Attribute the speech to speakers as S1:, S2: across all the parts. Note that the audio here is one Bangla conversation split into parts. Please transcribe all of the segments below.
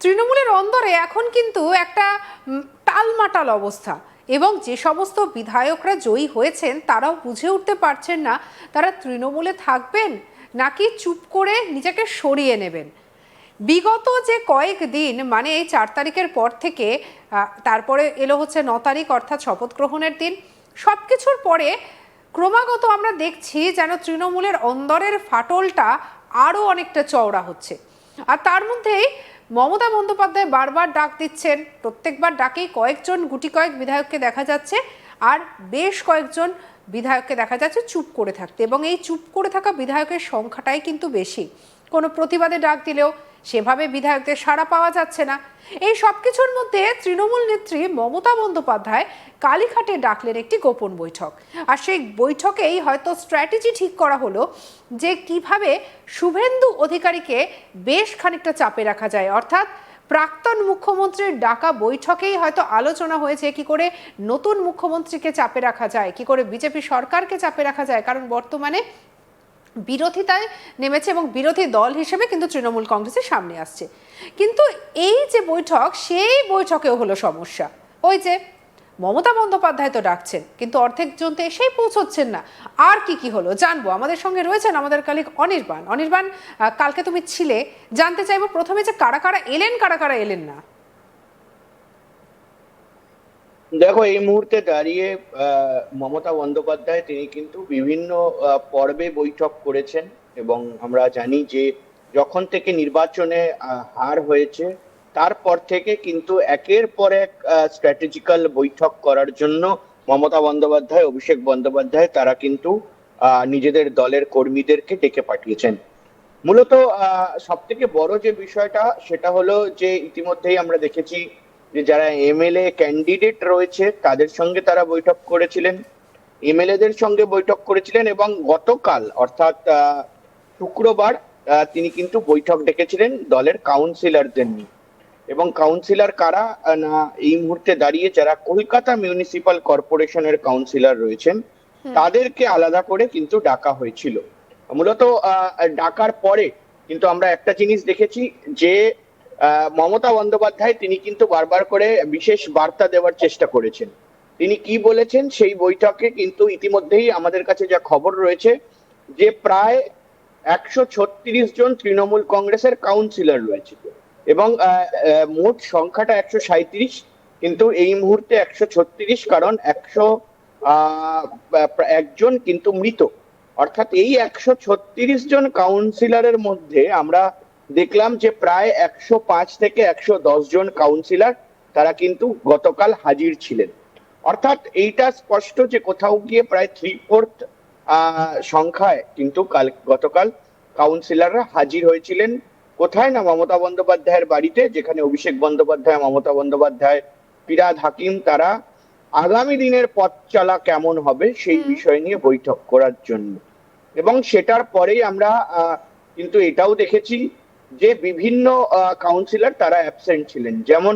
S1: তৃণমূলের অন্দরে এখন কিন্তু একটা টালমাটাল অবস্থা, এবং যে সমস্ত বিধায়করা জয়ী হয়েছেন তারাও বুঝে উঠতে পারছেন না তারা তৃণমূলে থাকবেন নাকি চুপ করে নিজেকে সরিয়ে নেবেন। বিগত যে কয়েকদিন, মানে এই 4 তারিখের পর থেকে তারপরে এলো হচ্ছে 9 তারিখ অর্থাৎ শপথ গ্রহণের দিন, সব কিছুর পরে ক্রমাগত আমরা দেখছি যেন তৃণমূলের অন্দরের ফাটলটা আরও অনেকটা চওড়া হচ্ছে। আর তার মধ্যেই মমতা বন্দ্যোপাধ্যায় বারবার ডাক দিচ্ছেন, প্রত্যেকবার ডাকেই কয়েকজন গুটি কয়েক বিধায়ককে দেখা যাচ্ছে, আর বেশ কয়েকজন বিধায়ককে দেখা যাচ্ছে চুপ করে থাকতে, এবং এই চুপ করে থাকা বিধায়কের সংখ্যাটাই কিন্তু বেশি। কোনো প্রতিবাদে ডাক দিলেও সেভাবে বিধায়কদের সাড়া পাওয়া যাচ্ছে না। এই সব কিছুর মধ্যে তৃণমূল নেত্রী মমতা বন্দ্যোপাধ্যায় কালীঘাটে ডাকলেন একটি গোপন বৈঠক, আর সেই বৈঠকেই হয়তো স্ট্র্যাটেজি ঠিক করা হলো যে কিভাবে শুভেন্দু অধিকারীকে বেশ খানিকটা চাপে রাখা যায়। অর্থাৎ প্রাক্তন মুখ্যমন্ত্রীর ডাকা বৈঠকেই হয়তো আলোচনা হয়েছে কি করে নতুন মুখ্যমন্ত্রীকে চাপে রাখা যায়, কি করে বিজেপি সরকারকে চাপে রাখা যায়, কারণ বর্তমানে বিরোধিতায় নেমেছে এবং বিরোধী দল হিসেবে কিন্তু তৃণমূল কংগ্রেসের সামনে আসছে। কিন্তু এই যে বৈঠক, সেই বৈঠকেও হলো সমস্যা। ওই যে মমতা বন্দ্যোপাধ্যায় তো ডাকছেন, কিন্তু অর্ধেক জন তো এসেই পৌঁছচ্ছেন না। আর কি কি হলো জানবো, আমাদের সঙ্গে রয়েছেন আমাদের কালিক অনির্বাণ। অনির্বাণ, কালকে তুমি ছিলে, জানতে চাইবো প্রথমে যে কারা কারা এলেন, কারা কারা এলেন না।
S2: দেখো, এই মুহূর্তে দাঁড়িয়ে মমতা বন্দ্যোপাধ্যায় তিনি কিন্তু বিভিন্ন পর্বে বৈঠক করেছেন, এবং আমরা জানি যে যখন থেকে নির্বাচনে হার হয়েছে তারপর থেকে কিন্তু একের পর এক স্ট্র্যাটেজিক্যাল বৈঠক করার জন্য মমতা বন্দ্যোপাধ্যায়, অভিষেক বন্দ্যোপাধ্যায় তারা কিন্তু নিজেদের দলের কর্মীদেরকে ডেকে পাঠিয়েছেন। মূলত সব থেকে বড় যে বিষয়টা সেটা হলো যে ইতিমধ্যেই আমরা দেখেছি যে যারা এমএলএ ক্যান্ডিডেট রয়েছে তাদের সঙ্গে তারা বৈঠক করেছিলেন, এমএলএ দের সঙ্গে বৈঠক করেছিলেন, এবং গতকাল অর্থাৎ শুক্রবার তিনি কিন্তু বৈঠক ডেকেছিলেন দলের কাউন্সিলরদের নিয়ে। এবং কাউন্সিলর কারা না, এই মুহূর্তে দাঁড়িয়ে যারা কলকাতা মিউনিসিপাল কর্পোরেশনের কাউন্সিলর রয়েছেন তাদেরকে আলাদা করে কিন্তু ডাকা হয়েছিল। মূলত ডাকার পরে কিন্তু আমরা একটা জিনিস দেখেছি যে মমতা বন্দ্যোপাধ্যায় তিনি কিন্তু বারবার করে বিশেষ বার্তা দেওয়ার চেষ্টা করেছেন। তিনি কি বলেছেন সেই বৈঠকে কিন্তু ইতিমধ্যেই আমাদের কাছে যা খবর রয়েছে যে প্রায় 136 জন তৃণমূল কংগ্রেসের কাউন্সিলর রয়েছে, এবং মোট সংখ্যাটা 137, কিন্তু এই মুহূর্তে 136, কারণ 101 জন কিন্তু মৃত। অর্থাৎ এই 136 জন কাউন্সিলরের মধ্যে আমরা দেখলাম যে প্রায় 105 থেকে 110 জন কাউন্সিলর তারা কিন্তু গতকাল হাজির ছিলেন। অর্থাৎ এইটা স্পষ্ট যে কোথাও গিয়ে প্রায় 3/4 সংখ্যায় কিন্তু গতকাল কাউন্সিলররা হাজির হয়েছিলেন। কোথায় না, মমতা বন্দ্যোপাধ্যায়ের বাড়িতে, যেখানে অভিষেক বন্দ্যোপাধ্যায়, মমতা বন্দ্যোপাধ্যায়, ফিরহাদ হাকিম তারা আগামী দিনের পথ চলা কেমন হবে সেই বিষয় নিয়ে বৈঠক করার জন্য। এবং সেটার পরেই আমরা কিন্তু এটাও দেখেছি যে বিভিন্ন কাউন্সিলর তারা অ্যাবসেন্ট ছিলেন। যেমন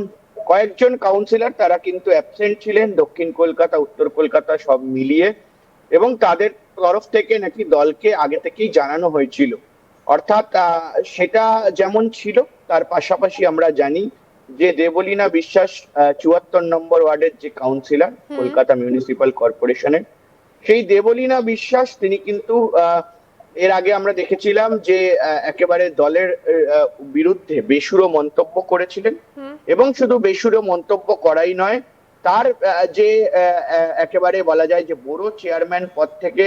S2: কয়েকজন কাউন্সিলর তারা কিন্তু অ্যাবসেন্ট ছিলেন দক্ষিণ কলকাতা, উত্তর কলকাতা সব মিলিয়ে, এবং তাদের তরফ থেকে নাকি দলকে আগে থেকেই জানানো হয়েছিল। অর্থাৎ সেটা যেমন ছিল, তার পাশাপাশি আমরা জানি যে দেবলীনা বিশ্বাস 74 নম্বর ওয়ার্ডের যে কাউন্সিলর কলকাতা মিউনিসিপাল কর্পোরেশনের, সেই দেবলীনা বিশ্বাস তিনি কিন্তু এর আগে আমরা দেখেছিলাম যে একেবারে দলের বিরুদ্ধে বেসুরো মন্তব্য করেছিলেন, এবং শুধু বেসুরো মন্তব্য করাই নয়, তার যে একেবারে বলা যায় যে বড় চেয়ারম্যান পদ থেকে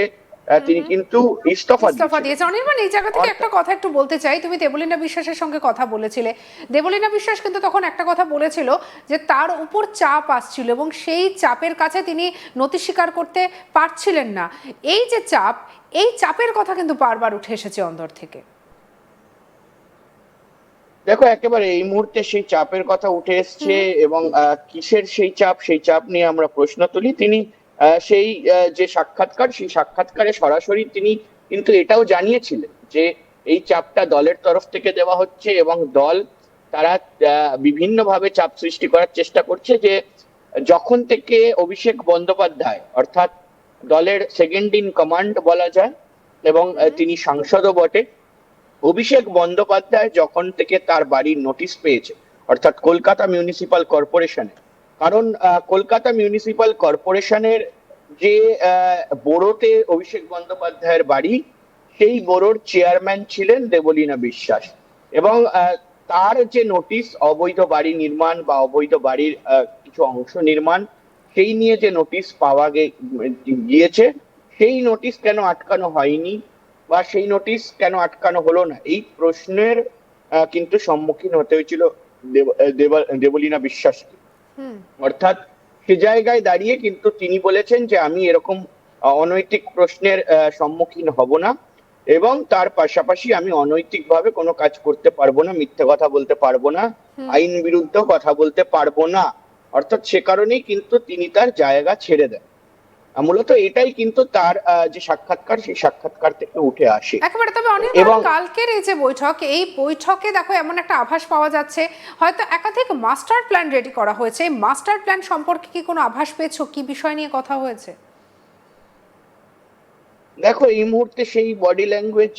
S2: তিনি কিন্তু ইস্তফা
S1: দিয়েছে। অনির্বাণ, এই জায়গা থেকে একটা কথা একটু বলতে চাই। তুমি দেবলীনা বিশ্বাসের সঙ্গে কথা বলেছিলে, দেবলীনা বিশ্বাস কিন্তু তখন একটা কথা বলেছিল যে তার উপর চাপ আসছিল এবং সেই চাপের কাছে তিনি নতি স্বীকার করতে পারছিলেন না। এই যে চাপ, এই চাপের কথা কিন্তু বারবার উঠে এসেছে অন্দর থেকে।
S2: দেখো, একেবারে এই মুহূর্তে সেই চাপের কথা উঠে এসছে, এবং কিসের সেই চাপ, সেই চাপ নিয়ে আমরা প্রশ্ন তুলি। তিনি সেই যে সাক্ষাৎকার, সেই সাক্ষাৎকারে সরাসরি তিনি কিন্তু এটাও জানিয়েছিলেন যে এই চাপটা দলের তরফ থেকে দেওয়া হচ্ছে, এবং দল তারা বিভিন্নভাবে চাপ সৃষ্টি করার চেষ্টা করছে। যে যখন থেকে অভিষেক বন্দ্যোপাধ্যায় অর্থাৎ দলের সেকেন্ড ইন কমান্ড বলা যায়, এবং তিনি সাংসদও বটে, অভিষেক বন্দ্যোপাধ্যায় যখন থেকে তার বাড়ির নোটিশ পেয়েছে, অর্থাৎ কলকাতা মিউনিসিপাল কর্পোরেশনে। কারণ কলকাতা মিউনিসিপাল কর্পোরেশনের যে বোরোতে অভিষেক বন্দ্যোপাধ্যায়ের বাড়ি, সেই বোরোর চেয়ারম্যান ছিলেন দেবলীনা বিশ্বাস। এবং তার যে নোটিশ অবৈধ বাড়ি নির্মাণ বা অবৈধ বাড়ির কিছু অংশ নির্মাণ, সেই নিয়ে যে নোটিশ পাওয়া গিয়েছে, সেই নোটিশ কেন আটকানো হয়নি বা সেই নোটিশ কেন আটকানো হলো না, এই প্রশ্নের কিন্তু সম্মুখীন হতে হয়েছিল দেবলীনা বিশ্বাসকে।
S1: হুম।
S2: অর্থাৎ সে জায়গায় দাঁড়িয়ে কিন্তু তিনি বলেছেন যে আমি এরকম অনৈতিক প্রশ্নের সম্মুখীন হব না, এবং তার পাশাপাশি আমি অনৈতিকভাবে কোনো কাজ করতে পারবো না, মিথ্যে কথা বলতে পারবো না, আইন বিরুদ্ধ কথা বলতে পারবো না। অর্থাৎ সে কারণেই কিন্তু তিনি তার জায়গা ছেড়ে দেন। মূলত এটাই কিন্তু তার যে সাক্ষাৎকার, সেই সাক্ষাৎকার থেকে উঠে আসে।
S1: একেবারে। তবে
S2: এবং
S1: অনির্বাণ, কালকের এই যে বৈঠক, এই বৈঠকে দেখো এমন একটা আভাস পাওয়া যাচ্ছে হয়তো একাধিক মাস্টার প্ল্যান রেডি করা হয়েছে। এই মাস্টার প্ল্যান সম্পর্কে কি কোনো আভাস পেয়েছো? কি বিষয় নিয়ে কথা হয়েছে?
S2: দেখো, এই মুহূর্তে সেই বডি ল্যাঙ্গুয়েজ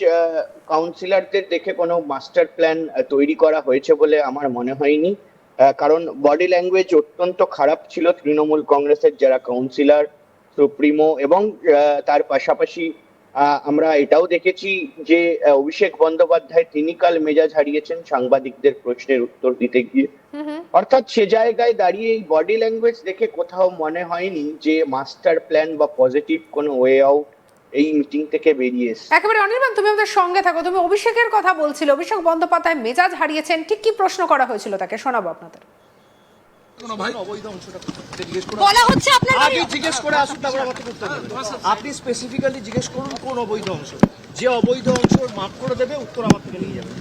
S2: কাউন্সিলরদের দেখে কোনো মাস্টার প্ল্যান তৈরি করা হয়েছে বলে আমার মনে হয়নি। কারণ বডি ল্যাঙ্গুয়েজ অত্যন্ত খারাপ ছিল তৃণমূল কংগ্রেসের যারা কাউন্সিলর, সুপ্রিমো, এবং তার পাশাপাশি আমরা এটাও দেখেছি যে অভিষেক বন্দ্যোপাধ্যায় তিনি কাল মেজাজ হারিয়েছেন সাংবাদিকদের প্রশ্নের উত্তর দিতে গিয়ে। অর্থাৎ সে জায়গায় দাঁড়িয়ে এই বডি ল্যাঙ্গুয়েজ দেখে কোথাও মনে হয়নি যে মাস্টার প্ল্যান বা পজিটিভ কোনো ওয়ে আউট এই মিটিং থেকে বেরিয়ে এসেছে।
S1: একেবারে। অনির্বাণ, তুমি আমাদের সঙ্গে থাকো। তুমি অভিষেকের কথা বলছিলে, অভিষেক বন্দ্যোপাধ্যায় মেজাজ হারিয়েছেন, ঠিক কি প্রশ্ন করা হয়েছিল তাকে, শোনাবো আপনাদের।
S3: বলা হচ্ছে আপনার
S4: আগে জিজ্ঞেস করে আসুন, তারপর আমাকে উত্তর দেবেন। আপনি স্পেসিফিক্যালি জিজ্ঞেস করুন কোন অবৈধ অংশ, যে অবৈধ অংশ মাফ করে দেবে উত্তর আমার থেকে নিয়ে যাবে।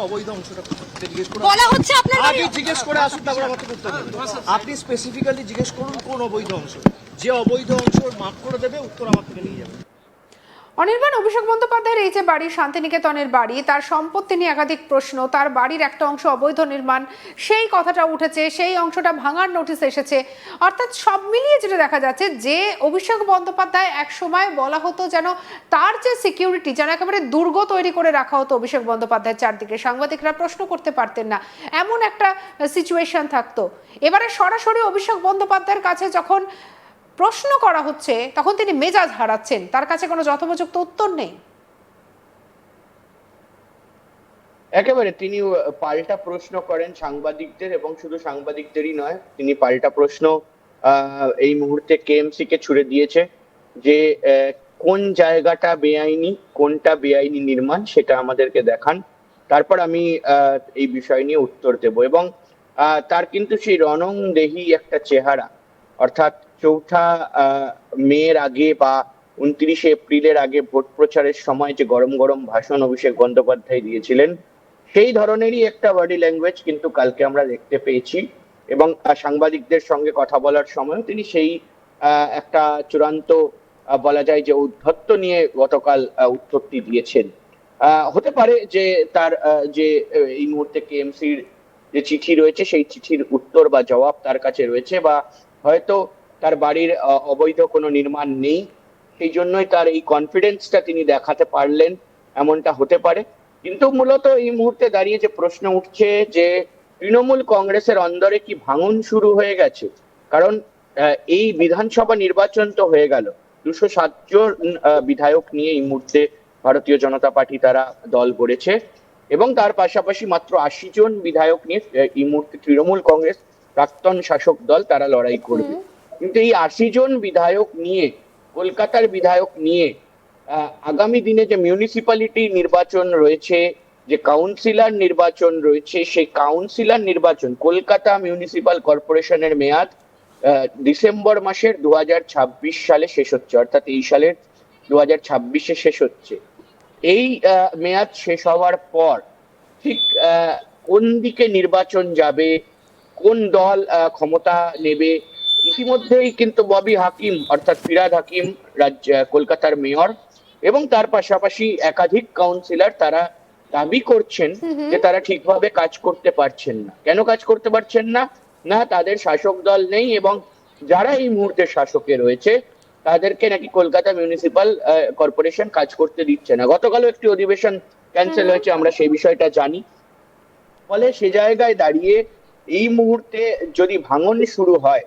S4: অবৈধ অংশটা জিজ্ঞেস করুন।
S3: বলা হচ্ছে আপনার
S4: আগে জিজ্ঞেস করে আসুন, তারপর আমাকে উত্তর দেবেন। আপনি স্পেসিফিক্যালি জিজ্ঞেস করুন কোন অবৈধ অংশ, যে অবৈধ অংশ মাফ করে দেবে উত্তর আমার থেকে নিয়ে যাবে।
S1: অনির্বাণ, অভিষেক বন্দ্যোপাধ্যায়ের এই যে বাড়ি, শান্তিনিকেতনের বাড়ি, তার সম্পত্তি নিয়ে একাধিক প্রশ্ন, তার বাড়ির একটা অংশ অবৈধ নির্মাণ, সেই কথাটা উঠেছে, সেই অংশটা ভাঙার নোটিশ এসেছে। অর্থাৎ সব মিলিয়ে যেটা দেখা যাচ্ছে যে অভিষেক বন্দ্যোপাধ্যায় এক সময় বলা হতো যেন তার যে সিকিউরিটি, যেন একেবারে দুর্গ তৈরি করে রাখা হতো অভিষেক বন্দ্যোপাধ্যায়ের চারদিকে, সাংবাদিকরা প্রশ্ন করতে পারতেন না, এমন একটা সিচুয়েশন থাকতো। এবারে সরাসরি অভিষেক বন্দ্যোপাধ্যায়ের কাছে যখন প্রশ্ন করা হচ্ছে, তখন তিনি মেজাজ হারাচ্ছেন, তার কাছে কোনো যথোপযুক্ত উত্তর নেই।
S2: একেবারে তিনি পাল্টা প্রশ্ন করেন সাংবাদিকদের, এবং শুধু সাংবাদিকদেরই নয়, তিনি পাল্টা প্রশ্ন এই মুহূর্তে কেএমসি কে ছুড়ে দিয়েছে যে কোন জায়গাটা বেআইনি, কোনটা বেআইনি নির্মাণ, সেটা আমাদেরকে দেখান, তারপর আমি এই বিষয় নিয়ে উত্তর দেব। এবং তার কিন্তু সেই রণংদেহী একটা চেহারা, অর্থাৎ 4 মের আগে বা 29 এপ্রিলের আগে ভোট প্রচারের সময় যে গরম গরম ভাষণ অভিষেক বন্দ্যোপাধ্যায় দিয়েছিলেন, সেই ধরনেরই একটা বডি ল্যাঙ্গুয়েজ কিন্তু কালকে আমরা দেখতে পেয়েছি। এবং সাংবাদিকদের সঙ্গে কথা বলার সময় তিনি সেই একটা চূড়ান্ত বলা যায় যে ঔদ্ধত্য নিয়ে গতকাল উত্তরটি দিয়েছেন। হতে পারে যে তার যে এই মুহূর্তে কেএমসির যে চিঠি রয়েছে, সেই চিঠির উত্তর বা জবাব তার কাছে রয়েছে, বা হয়তো তার বাড়ির অবৈধ কোনো নির্মাণ নেই, সেই জন্যই তার এই কনফিডেন্সটা তিনি দেখাতে পারলেন, এমনটা হতে পারে। কিন্তু মূলত এই মুহূর্তে দাঁড়িয়ে যে প্রশ্ন উঠছে যে তৃণমূল কংগ্রেসের অন্দরে কি ভাঙন শুরু হয়ে গেছে। কারণ এই বিধানসভা নির্বাচন তো হয়ে গেল, 207 জন বিধায়ক নিয়ে এই মুহূর্তে ভারতীয় জনতা পার্টি তারা দল গড়েছে, এবং তার পাশাপাশি মাত্র 80 জন বিধায়ক নিয়ে এই মুহূর্তে তৃণমূল কংগ্রেস প্রাক্তন শাসক দল তারা লড়াই করবে। কিন্তু এই 80 জন বিধায়ক নিয়ে, কলকাতার বিধায়ক নিয়ে আগামী দিনে যে মিউনিসিপ্যালিটি নির্বাচন রয়েছে, যে কাউন্সিলর নির্বাচন রয়েছে, সেই কাউন্সিলর নির্বাচন, কলকাতা মিউনিসিপাল কর্পোরেশনের মেয়াদ ডিসেম্বর মাসের 2026 সালে শেষ হচ্ছে, অর্থাৎ এই সালের 2026-এ শেষ হচ্ছে। এই মেয়াদ শেষ হওয়ার পর ঠিক কোন দিকে নির্বাচন যাবে, কোন দল ক্ষমতা নেবে, ইতিমধ্যেই কিন্তু ববি হাকিম অর্থাৎ ফিরহাদ হাকিম কলকাতার মেয়র এবং তার পাশাপাশি একাধিক কাউন্সিলর তারা দাবি করছেন যে তারা ঠিকভাবে কাজ করতে পারছেন না। কেন কাজ করতে পারছেন না? না তাদের শাসক দল নেই, এবং যারা এই মুহূর্তে শাসকে রয়েছে তাদেরকে নাকি কলকাতা মিউনিসিপাল কর্পোরেশন কাজ করতে দিচ্ছে না। গতকালও একটি অধিবেশন ক্যান্সেল হয়েছে, আমরা সেই বিষয়টা জানি। ফলে সে জায়গায় দাঁড়িয়ে এই মুহূর্তে যদি ভাঙন শুরু হয়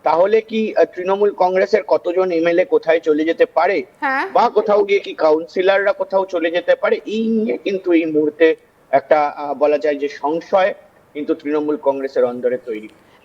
S2: তাহলে কি তৃণমূল কংগ্রেসের কতজন এমএলএ কোথায় চলে যেতে পারে,
S1: হ্যাঁ
S2: বা কোথাও গিয়ে কি কাউন্সিলররা কোথাও চলে যেতে পারে, এই নিয়ে কিন্তু এই মুহূর্তে একটা বলা যায় যে সংশয় কিন্তু তৃণমূল কংগ্রেসের অন্দরে তৈরি।